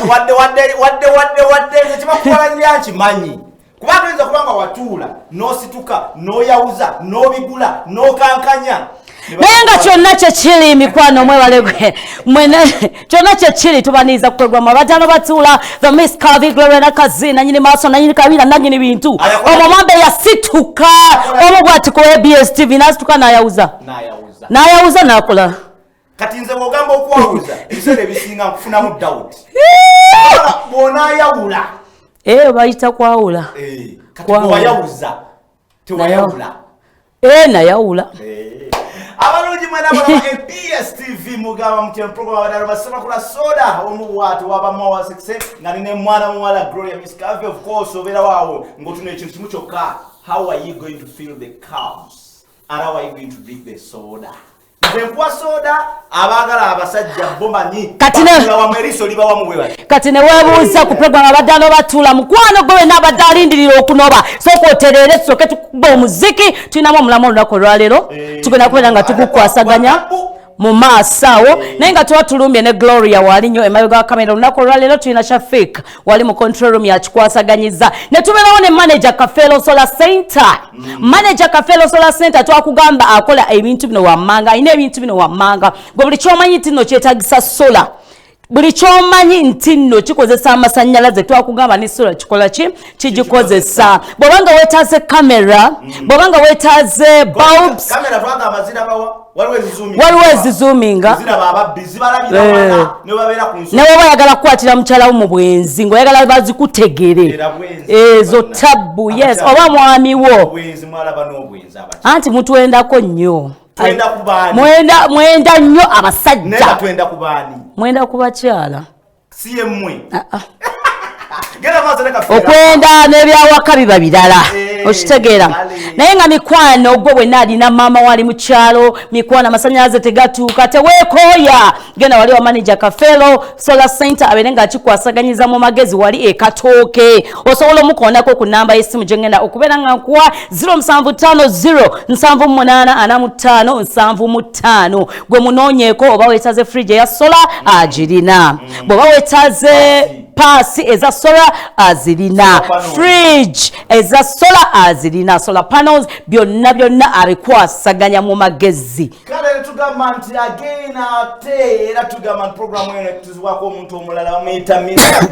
wadde kibakubalanya nkimanyi kubanga oyinza kubanga watuula n'osituka n'oyawuza n'obigula n'okankanya naye nga kyonna kyekiri mikwano mwewale kyonna kyekiri tubaniiza kuprogramma abataano batuula the miss Calvi Gloria nakazi nanyini maaso nanyini kabira nanyini bintu omwo mwambe yasituka omu bwati ku ABS TV nasituka n'ayawuza n'akola kati nze bw'ogamba okwawuza ebiseera ebisinga nkufunamu doubt bw'onaayawula bayita kwawula kati bw'owayawuza tewayawula nayawula abalungi mwena balaba ABS TV mugamba mutya program abadala basema kula soda omubwatu wabamowa success nga nine mwana muwala Gloria Miss Calvi of course obera waawo ngotuna ekintu kimu kyokka how are you going to fill the cups and how are you going to drink the soda nkuwa soda abagala abasajja bomanyi wameriso liba wamuwewa kati ne webuuza ku program abadala batula mukwano gwe n'abadde alindirira okunoba sooka oterere tusoke tukuba omuziki tulinamu omulamu olunaku olwaleero tugenda kubeera nga tugukwasaganya mu maaso awo naye nga tuba tulumbye ne Gloria wali nnyo emabega wa kamera olunaku olwaleero tulina Shafik wali mu control room yakikwasaganyiza ne tubeerawo ne manager Kafelo Solar Center manager Kafelo Solar Center twakugamba akola ebintu bino wammanga alina ebintu bino wammanga gwe buli kyomanyi nti nno kyetagisa solar buli kyomanyi nti nno kikozesa amasannyalaze twakugamba ne solar kikola ki kigikozesa bw'obanga weetaaze kamera bw'obanga weetaaze bulbs kamera twagamba zirabawa waliwo ezizoominga ne bw'oba oyagala kukwatira mukyala wo mu bwenzi ng'oyagala bazikutegere ezo tabbu yes oba mwami wo anti mutwendako nnyo mwenda nnyo abasajja mwenda ku bakyala okwenda n'ebyawaka biba birala okitegeera naye nga mikwano gwe bwenna alina maama wali mu kyalo mikwano amasannyalaze tegatuuka teweekooya genda wali wa manager Kafelo Solar Center abeere nga akikwasaganyiza mu magezi wali ekatooke osobola omukoonako ku namba y'essimu gye ngenda okubeera nga nkuwa 0750 gwe munoonyeeko oba weetaaze fridge eya sola agirina bw'oba weetaaze paasi eza sola azirina fridge eza sola azirina solar panels byonna abikwasaganya mu magezi kale tugamba nti again ate era tugamba program eno tuzwako omuntu omulala bamuyita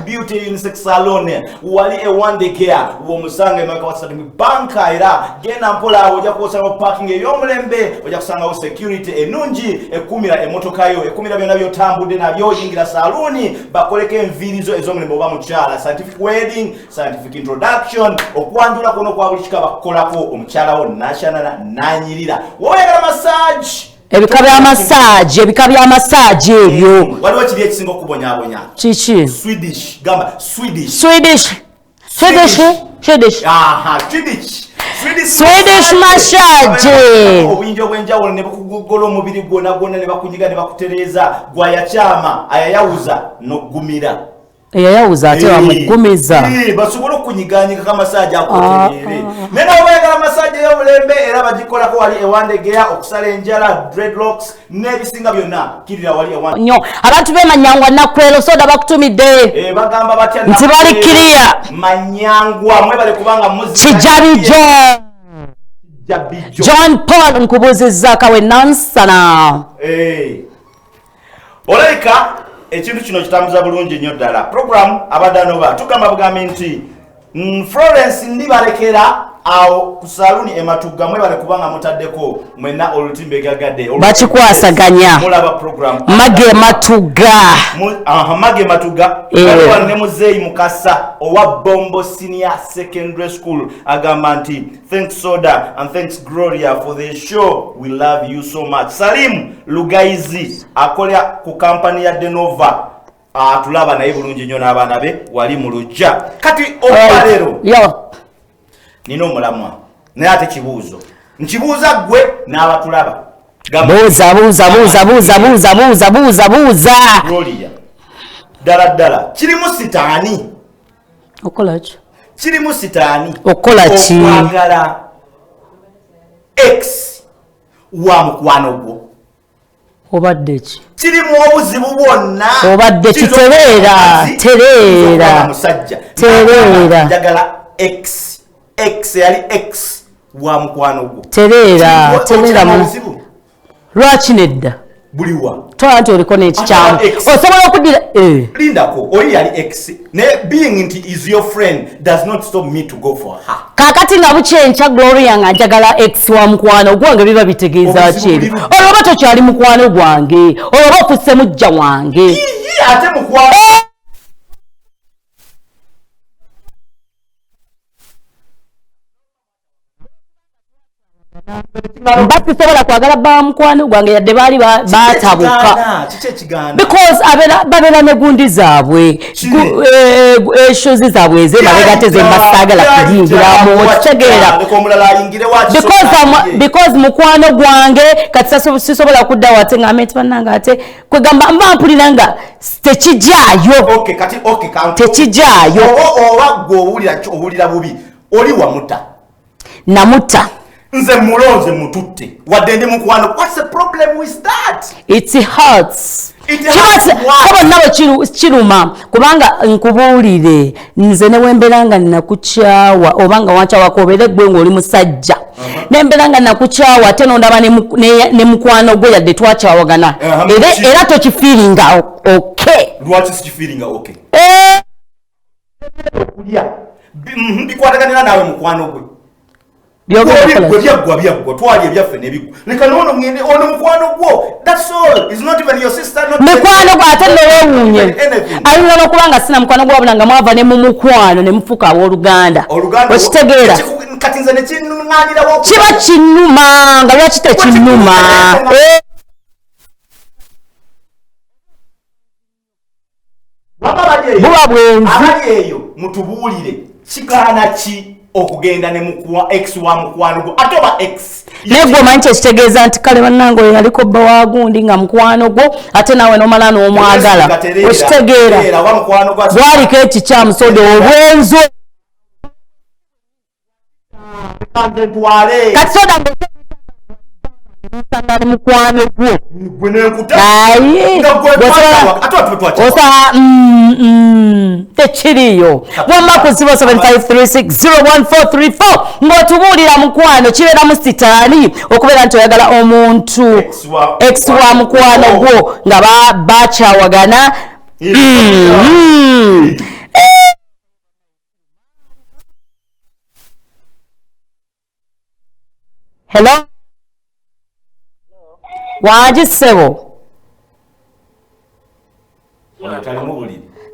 Beauty Unisex Salon wali one day care womusanga emaka wasatu mu banka era genda mpola ojja kusanga parking ey'omulembe ojja kusangawo security enungi ekumira emotoka yo ekumira byonna byotambudde nabyo oyingira saluni bakoleko envirizo ez'omulembe oba mukyala scientific wedding scientific introduction okwanjula kuno kwa buli kikaba kukolako omukyala wo national nanyirira woyagala massage ebika bya massage ebyo waliwo kiri ekisinga okubonyabonya kiki Swedish gamba Swedish massage obuyinja obwenjawulo ne bukugogola omubiri gwonna ne bakunyiga ne bakutereeza gwayakyama ayayawuza n'oggumira eyayawuza ate bamugumiza basobola okunyiganyika kamasaji akoterere naye obayagala masaji y'obulembe era bagikolako wali ewandegeya okusala enjala dreadlocks n'ebisinga byonna kirira wali nnyo abantu b'emanyangwa nakwero soda bakutumidde bagamba batya nti bali kiriya manyangwa mwebale kubanga kijabijo John Paul nkubuzizza kawe nansana olabika ekintu kino kitambuza bulungi nnyo ddala program abadanoba tugamba bugambi nti Florence ndibalekera awo ku saluni ematugga mwebale kubanga mutaddeko mwenna olutimbe gagadde bakikwasaganya mulaba program mage matugga wali ne muzeeyi mukasa owa Bombo Senior Secondary School agamba nti thanks Soda and thanks Gloria for the show, we love you so much. Salim Lugaizi akolya ku company ya Denova tulaba naye bulungi nnyo n'abaana be wali mu lujja kati olwaleero nina omulamwa naye ate kibuuzo nkibuuza gwe n'abatulaba buuza Gloria ddala kirimu sitaani okola ki kirimu sitaani okola ki okwagala x wa mukwano gwo obadde ki kirimu obuzibu bwonna obadde kitereera musajja tereera njagala x yali x wa mukwano gwo tereera lwaki nedda buliwa tola nti oliko n'ekikyamu osobola okuddira lindako oli yali x ne being nti is your friend does not stop me to go for her kakati nga bukyenkya Gloria nga njagala x wa mukwano gwange biba bitegeeza ki ebyo olwoba tokyali mukwano gwange olwoba ofusse mujja wange ate mukwano mba sisobola kwagala ba mukwano gwange yadde baali baatabuka because babeera ne gundi zaabwe eshozi zaabwe ezemabegate zembasagala kuyingiramu okitegeera because mukwano gwange kati sisobola kuddawo ate ngambe nti bannanga ate kwegamba mba mpulira nga tekijaayo oba gwe owulira bubi oli wamuta namuta nze mulonze mututte wadde ndi mukwano. What's the problem with that? It hurts. Kaba nawe kiruma kubanga nkubuulire nze ne wemberanga nakukyawa obanga wankyawa kobeere gwe ng'oli musajja nemberanga nakukyawa ate nondaba ne mukwano gwe yadde twakyawagana era tokifiiringa okay. Lwaki sikifiiringa okay? Okulya bikwataganira naawe mukwano gwe byaggwa twali ebyaffe nebigwa leka nono ngende ono mukwano gwo. That's all. It's not even your sister, not mukwano gwo ate newewuunye ayinza n'okubanga sina mukwano gwo wabula nga mwava ne mu mukwano ne mufuuka abooluganda okitegeera kati nze nekiŋŋaanirawo kiba kinnuma nga lwaki tekinnuma buba bwenzi abali eyo mutubuulire kikaana ki okugenda ne x wa mukwano gwo ate oba x negwe omanyi kyekitegeeza nti kale bannange oyo yaliko bba wa gundi nga mukwano gwo ate naawe n'omala n'omwagala okitegeera gwaliko ekikyamu soda obwenzo kati soda musangane mukwano gwo tekiriyo wamma ku 0753601434 ng'otubuulira mukwano kibeeramu sitaani okubeera nti oyagala omuntu x wa mukwano gwo nga bakyawagana hello wangi ssebo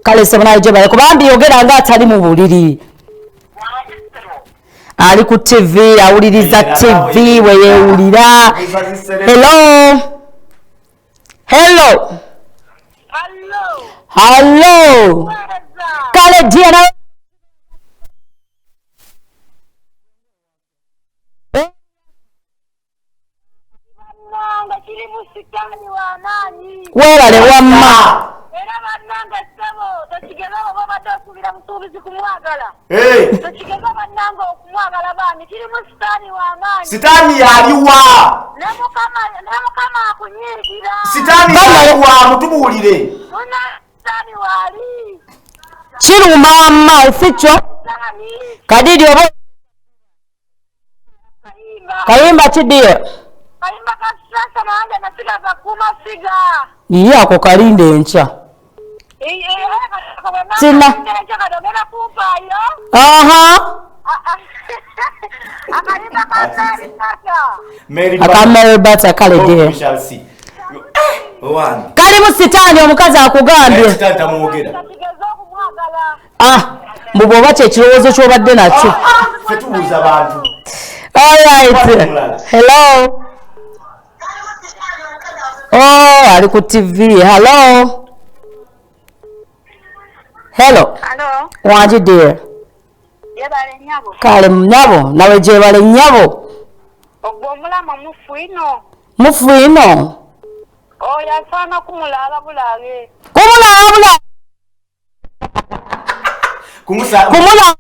kale ssebo naye gyebale kubambi yogera nga atali mu buliri ali ku tv awuliriza tv weyewulira hello kale diana weebale wamma sitaani yaliwa sitaani yaliwa mutubuulire kiruma mma sikyo kadidi oba kayimba kidiyo iye ako kalinde enkya tina akameribata kale de kalimu sitaani omukazi akugambye mbuba oba kyekirowoozo kyobadde nakyo alright hello ali ku tv hello wangi dear kale munyabo nawe gyebale nnyabo mufiino kumula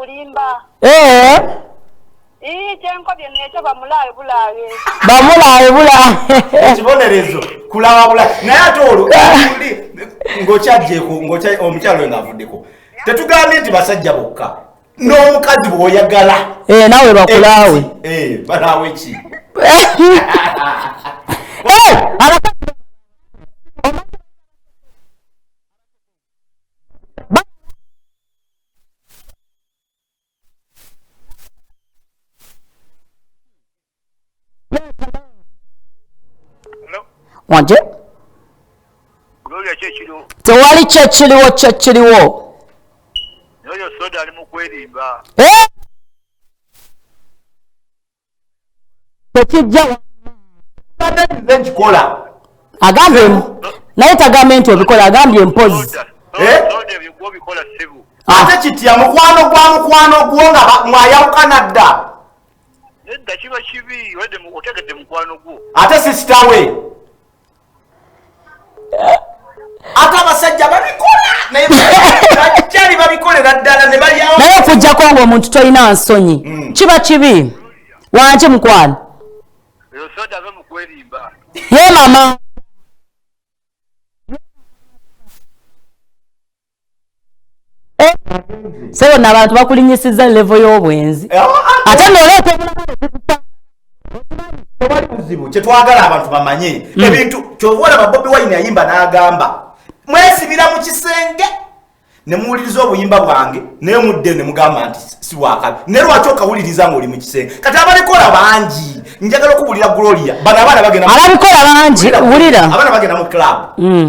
kulimba. Kyenko byenekyo bamulawe bulawe. Bamulawe bulawe. Ekibonerezo kulawa bulawe. Naye ate olwo ng'okyajjeko omukyalo ng'avuddeko. Tetugambye nti basajja bokka. N'omukazi bw'oyagala. Nawe bakulaawe. Balaawe ki? Wanje? Tewali kyekiriwo. Yoyo soda ali mu kwerimba. Tekijja nkikola. Agambye naye tagambye nti obikola, agambye mpozi. Soda ebyo bikola sebu. Ate kitya mukwano gwo nga mwayawukana dda. Nedda kiba kibi wedde otegedde mukwano gwo. Ate sisita we. Ate abasajja babikola naye bakyali babikolera ddala ne balyawo. Naye okuggyako ng'omuntu tolina nsonyi kiba kibi. Wanki mukwano? Eyo soda ave mu kwerimba. Ye mama. Sebo n'abantu bakulinyisiza levo y'obwenzi. Ate n'oleeta tewali buzibu kyetwagala abantu bamanye ebintu kyovola Bobi Wine yayimba n'agamba mwesibira mu kisenge ne muwuliriza obuyimba bwange naye mudde ne mugamba nti si bwakabi ne lwaki okawuliriza ng'oli mu kisenge kati abalikola bangi njagala okuwulira Gloria bano abaana bagenda ababikola bangi wulira abaana bagenda mu club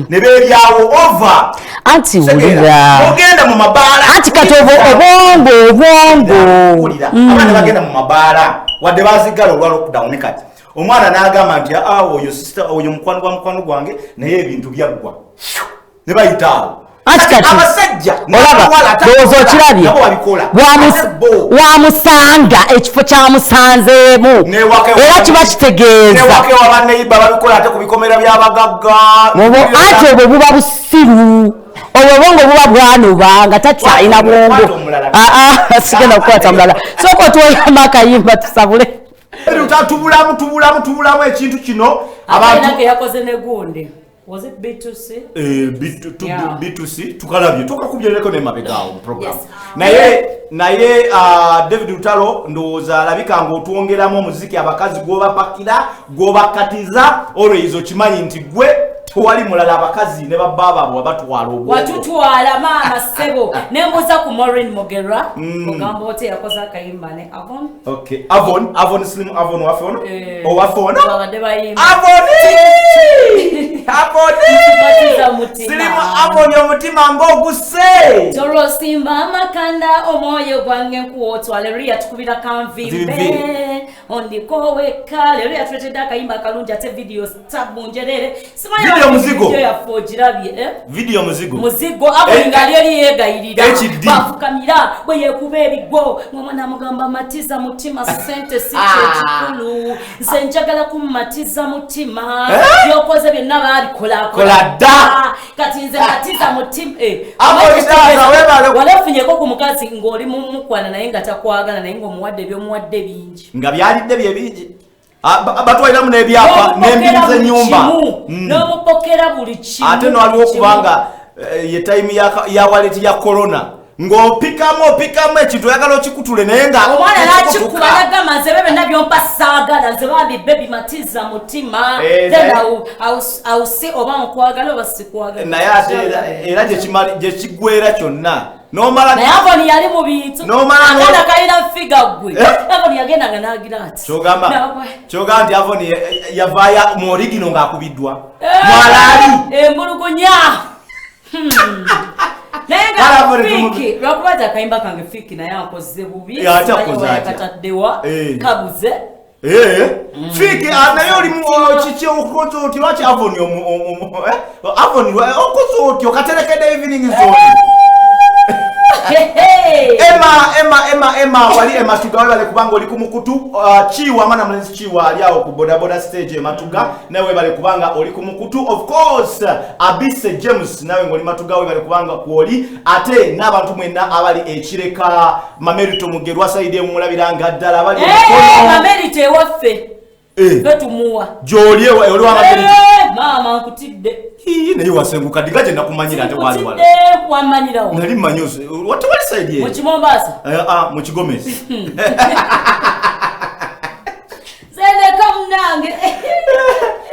ne beeryawo over anti wulira ogenda mu mabaala anti kati obwongo abaana bagenda mu mabaala wadde bazigala olwa lockdown kati omwana n'agamba nti oyo sister oyo mukwano gwange naye ebintu byaggwa ne bayitaawo abasajja olaba ndowooza okirabye wamusanga ekifo kyamusanzeemu era kiba kitegeeza newakewa banneyiba babikola ate ku bikomera by'abagagga anti obwo buba busiru obwo obwongo buba bwanuba nga takyalina bwongo sigenda kukwata mulala sooka otuwoyamu akayimba tusabule tubulamu ekintu kino abantu yakoze ne gundi. Was it B2C? B2C tukalabye tukakubyereko ne mabegaawo program. Naye David Lutalo ndowooza alabika ng'otwongeramu omuziki abakazi gw'obapakira gw'obakatiza olweyizo kimanyi nti gwe tewali mulala abakazi ne bababa abo abatwala obwo. Watutwala maama ssebo ne mbuza ku Maureen Mogera ogamba ote yakoze akayimba ne Avon. Okay, Avon Slim Avon wafona? Owafona? Babadde bayimba. Slim Avon omutima ng'oguse. Tolo simba amakanda omwoyo gwange nkuwotwala leero yatukubira kanvimbe ondikoweka leero yatuletedde akayimba akalungi ate video stabu njerere video muzigo video muzigo abolinga ali yegayirira bafukamira bwe yekuba ebigo mwana mugamba matiza mutima sente si kyekikulu nze njagala kumatiza mutima yokoze byonna babikola dda kati nze matiza mutima walefunyeko ku mukazi ng'oli mukwana naye nga takwagala naye ng'omuwadde ebyomuwadde bingi nga byalidde bye bingi batwaliramu n'ebyapa n'embiriza ennyumba n'omupokera buli kimu ate n'waliwo okubanga ye time ya waleti ya corona ng'opikamu ekintu oyagala okikutule naye nga omwana n'akikuba n'agamba nze bebe nabyompa saagala nze bambibbe bimatiza mutima then awusi oba nkwagala oba sikwagala naye ate era gye kiggwera kyonna nomala naye Avon yali mu bintu agenda kalina figa gwe Avon yagendanga n'agira ati kyogamba nti Avon yavaaya mu origino ng'akubiddwa mwalaali embulugunya naye nga fiki lwakubaza akayimba kange fiki naye akoze bubi yakataddewa kabuze fiki naye olimu kiki okoze oti lwaki Avon okoze oti okaterekedde evening zone Emma wali ematuga webale kubanga oli kumukutu chiwa mana mlenzi chiwa aliao ku boda stage ematuga nawe bale kubanga oli kumukutu of course Abise James nawe ngoli matuga webale kubanga kuoli ate n'abantu mwenna abali ekireka Mamerito Mugerwa saide mulabiranga ddala abali Mamerito waffe Vetumuwa Joli oli wa Mamerito mama nkutidde naye wasenguka digaje nakumanyira ate wali wala wamanyirawo nali manyose what wali side ye mu Kimombasa mu Kigomesi Zeleka munange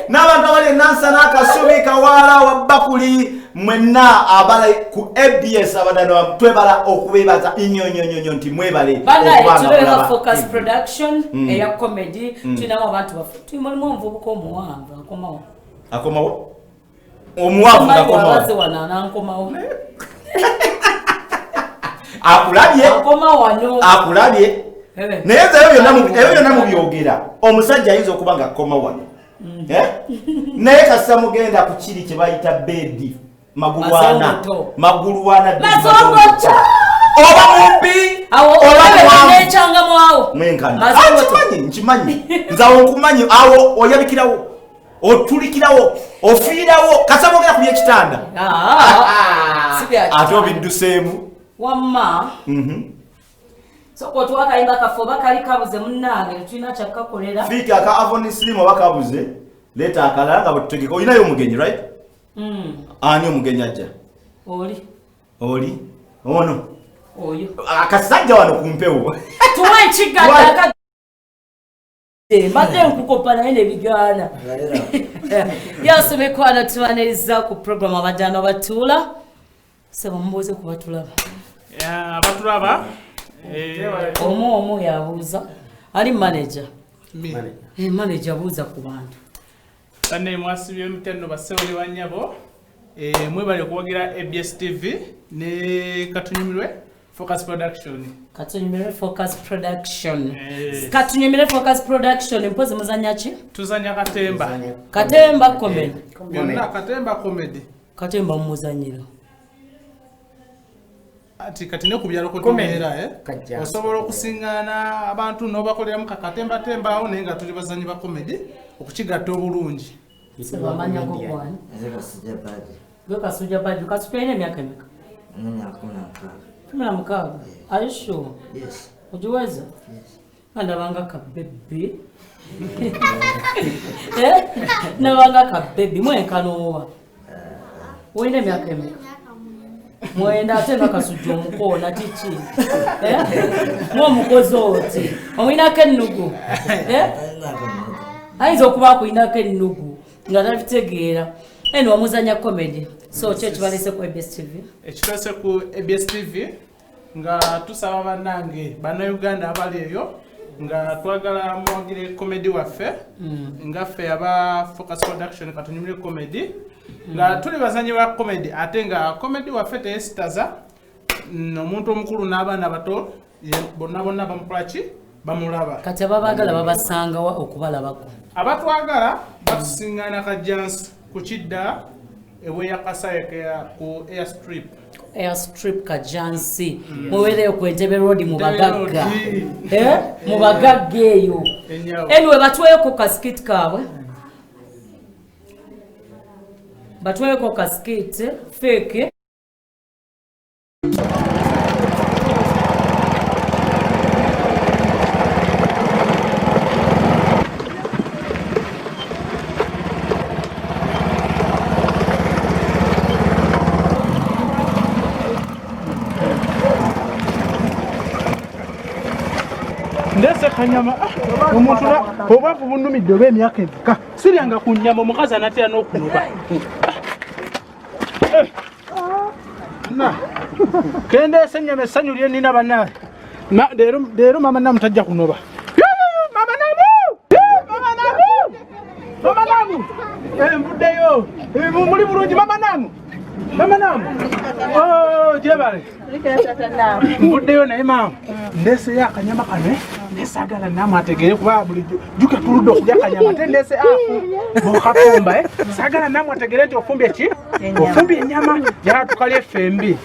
n'abantu abali nansa n'akasubi kawala wa bakuli mwenna abale ku ABS abadano twebala okubebaza innyonnyonnyo nti mwebale okubanga focus production eya comedy tulinamu abantu bafu tulimu omuvubuka omuwanvu akomawo omuwanvu akomawo akulabye naye ebyo byonna mubyogera omusajja ayinza okuba nga akoma wano naye kasita mugenda ku kiri kye bayita bedi magulwana oba mumpi nkimanyi nzawe nkumanyi awo oyabikirawo otulikirawo ofiirawo kasita mugenda ku byekitanda ate obidduseemu wamma soko twakayimba kafo bakali kabuze munnange tulina kyakakolera fika aka Avon Slim bakabuze leta akalanga butegeko oyinayo omugenyi right ani omugenyi ajja oli ono oyo akasajja wano kumpewo tuwe ekigadde mbadde nkukopa naye nebigana yasomekwana tubaniriza ku program abaddaano batuula sebo mubuuze kubatulaba abatulaba omu yabuuza ali manager manager abuuza ku bantu banne mwasibye omutendo basewoli banyabo mwebale okuwagira ABS TV ne katunyumirwe Focus Production mpozi muzanya ki tuzanya katemba comedy byonna katemba mumuzanyira ati kati ne kubyalo ko tumera osobola okusingana abantu n'obakoleramu kakatemba awo naye nga tuli bazanyi ba comedy okukigatta obulungi sebamanya ko kwani Kasuja badi kasupene miaka emeka Tumina mkaga Are you sure? Yes. Ujiweza? Yes. Nabanga ka baby nabanga ka baby mwenkanowa wende miaka emeka mwenda atenda kasuja omukona tichi mukozi oti omwinako ennugu ayinza okubaako inako ennugu nga tabitegeera eno wamuzanya comedy so church balese ku ABS TV ekitose ku ABS TV nga tusaba bannange bannayuganda abali eyo nga twagala mwagire comedy waffe nga ffe aba Focus Production katunyumire comedy nga tuli bazanyi ba comedy ate nga comedy waffe teyesitaza omuntu omukulu n'abaana abato bonna bamukolaki bamulaba kati ababagala babasanga wa okubalabako abatwagala batusingana kajansi ku kidda eweya kasayeke ku airstrip kajansi muwereyo ku Entebbe Road mu bagagga mu bagagga eyo anyway batweyeko kaskit kaabwe batweyeko kaskit fake ndese kanyama omuntu obavu bunumidde oba emyaka evika siryanga ku nnyama omukazi anatera n'okunuba kendese ennyama essanyu lyenina bannaye leero mama namu tajja kunoba mama namu mbuddeyo muli bulungi mama namu jebale mbuddeyo naye maama ndeseyo akanyama kano nesagala namu ategere kuba bulijjo juka tuludde okulya akanyama ate ndese afu bokafumba sagala namu ategere nti ofumbye ki ofumbye ennyama yatukalya effembi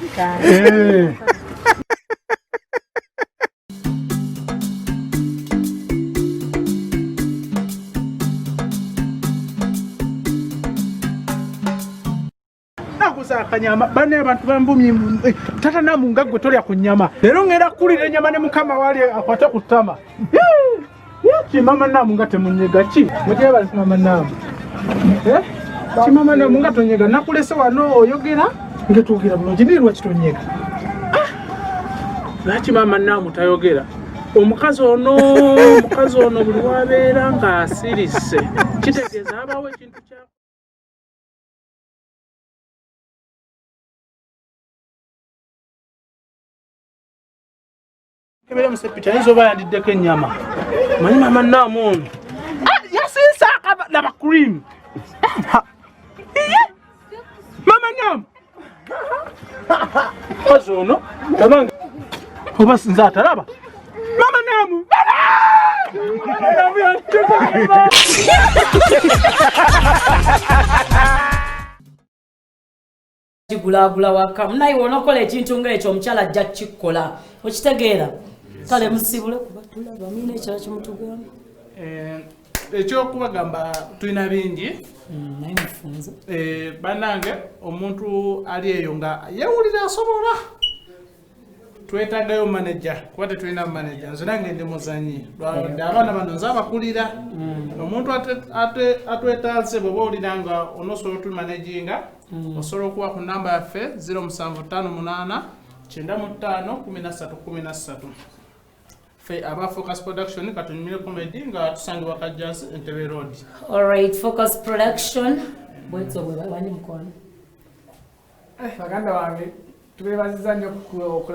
mbuza akanyama bane abantu bambumye tata namu ngagwe tolya ku nyama lero ngera kulira nyama ne mukama wali akwata kutama chimama namu ngate munyega chi muteba mama namu chimama namu ngatonyega nakulese wano oyogera ngetugira bulungi nirwa kitonyega laki mama namu tayogera omukazi ono buli wabeera nga asirise kitegeeza abawo ekintu kya kebere musepita izoba yandiddeko ennyama manyi mama namu ono yasinsa laba cream mama namu mukazi ono tabange oba sinza atalaba mama namu kigulagula waka munayi wonokola ekintu ngaekyo omukyala ajja kukikola okitegeera kale musibule kubatulaba mwine ekyala kimutugamba ekyokubagamba tulina bingi naye mufunze bannange omuntu ali eyo nga yewulira asobola twetagayo manager kuba tetulina manager nze nange ndi muzanyi abaana bano nze abakulira omuntu atwetaaze bw'oba olira nga onosobola otumanaginga osobola okuba ku namba yaffe 0758 95 fe aba Focus Production katunyumire comedy nga tusangibwa Kajjansi Entebbe Road. Alright, Focus Production bwetso bwe bali mukwano baganda wange tubebaziza nnyo